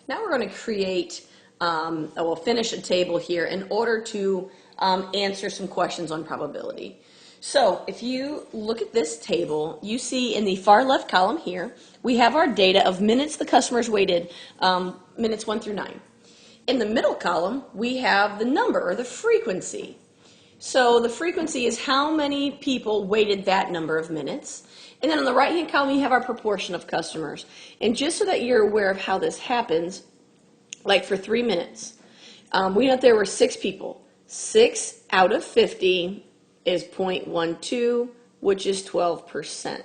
Now we're going to create, we'll finish a table here in order to answer some questions on probability. So if you look at this table, you see in the far left column here, we have our data of minutes the customers waited, minutes 1 through 9. In the middle column, we have the number or the frequency. So the frequency is how many people waited that number of minutes. And then on the right-hand column, you have our proportion of customers. And just so that you're aware of how this happens, like for 3 minutes, we know that there were 6 people. 6 out of 50 is 0.12, which is 12%.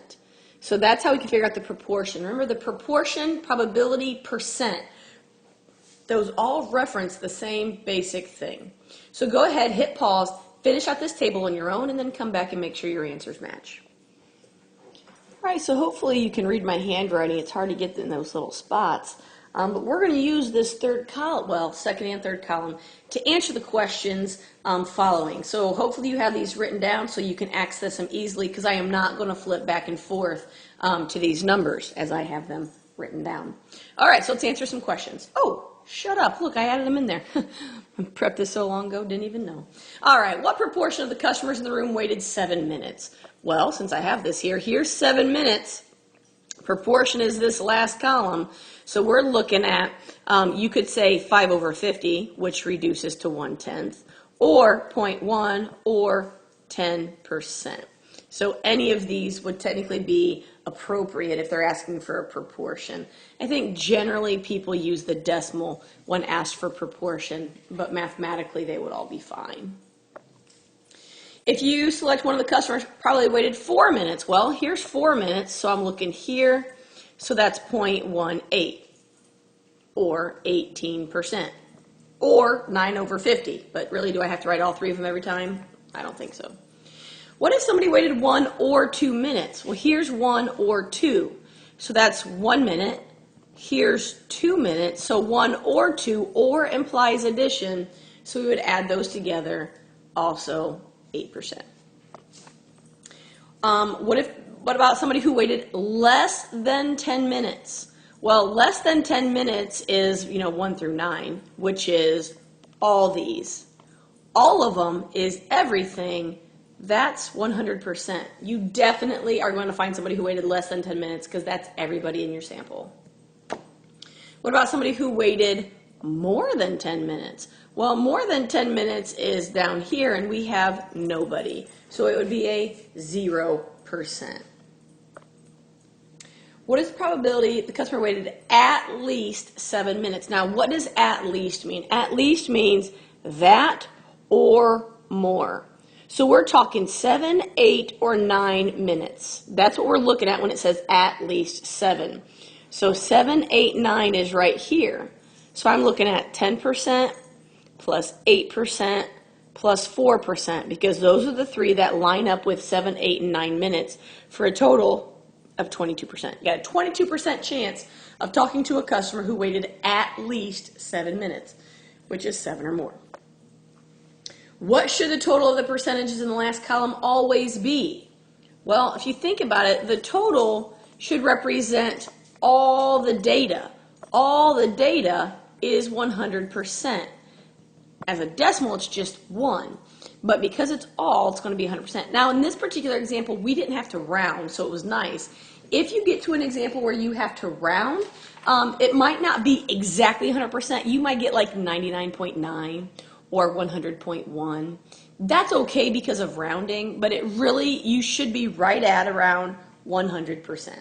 So that's how we can figure out the proportion. Remember, the proportion, probability, percent, those all reference the same basic thing. So go ahead, hit pause, finish out this table on your own, and then come back and make sure your answers match. All right, so hopefully you can read my handwriting. It's hard to get in those little spots. But we're going to use this third column, well, second and third column, to answer the questions following. So hopefully you have these written down so you can access them easily, because I am not going to flip back and forth to these numbers as I have them written down. All right, so let's answer some questions. Oh, shut up. Look, I added them in there. I prepped this so long ago, didn't even know. All right, what proportion of the customers in the room waited 7 minutes? Well, since I have this here, here's 7 minutes. Proportion is this last column. So we're looking at, you could say 5 over 50, which reduces to 1/10, or 0.1, or 10%. So any of these would technically be appropriate if they're asking for a proportion. I think generally people use the decimal when asked for proportion, but mathematically they would all be fine. If you select one of the customers probably waited 4 minutes, well, here's 4 minutes, so I'm looking here, so that's 0.18, or 18%, or 9 over 50. But really, do I have to write all 3 of them every time? I don't think so. What if somebody waited 1 or 2 minutes? Well, here's 1 or 2, so that's 1 minute. Here's 2 minutes, so 1 or 2, or implies addition, so we would add those together, also 8%. What about somebody who waited less than 10 minutes? Well, less than 10 minutes is, 1 through 9, which is all these. All of them is everything. That's 100%. You definitely are going to find somebody who waited less than 10 minutes because that's everybody in your sample. What about somebody who waited more than 10 minutes? Well, more than 10 minutes is down here, and we have nobody. So it would be a 0%. What is the probability the customer waited at least 7 minutes? Now, what does at least mean? At least means that or more. So we're talking 7, 8, or 9 minutes. That's what we're looking at when it says at least 7. So 7, 8, 9 is right here. So I'm looking at 10% plus 8% plus 4%, because those are the 3 that line up with 7, 8, and 9 minutes for a total of 22%. You got a 22% chance of talking to a customer who waited at least 7 minutes, which is 7 or more. What should the total of the percentages in the last column always be? Well, if you think about it, the total should represent all the data. All the data is 100%. As a decimal, it's just 1. But because it's all, it's going to be 100%. Now, in this particular example, we didn't have to round, so it was nice. If you get to an example where you have to round, it might not be exactly 100%. You might get like 99.9 or 100.1. That's okay because of rounding, but you should be right at around 100%.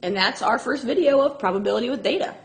And that's our first video of probability with data.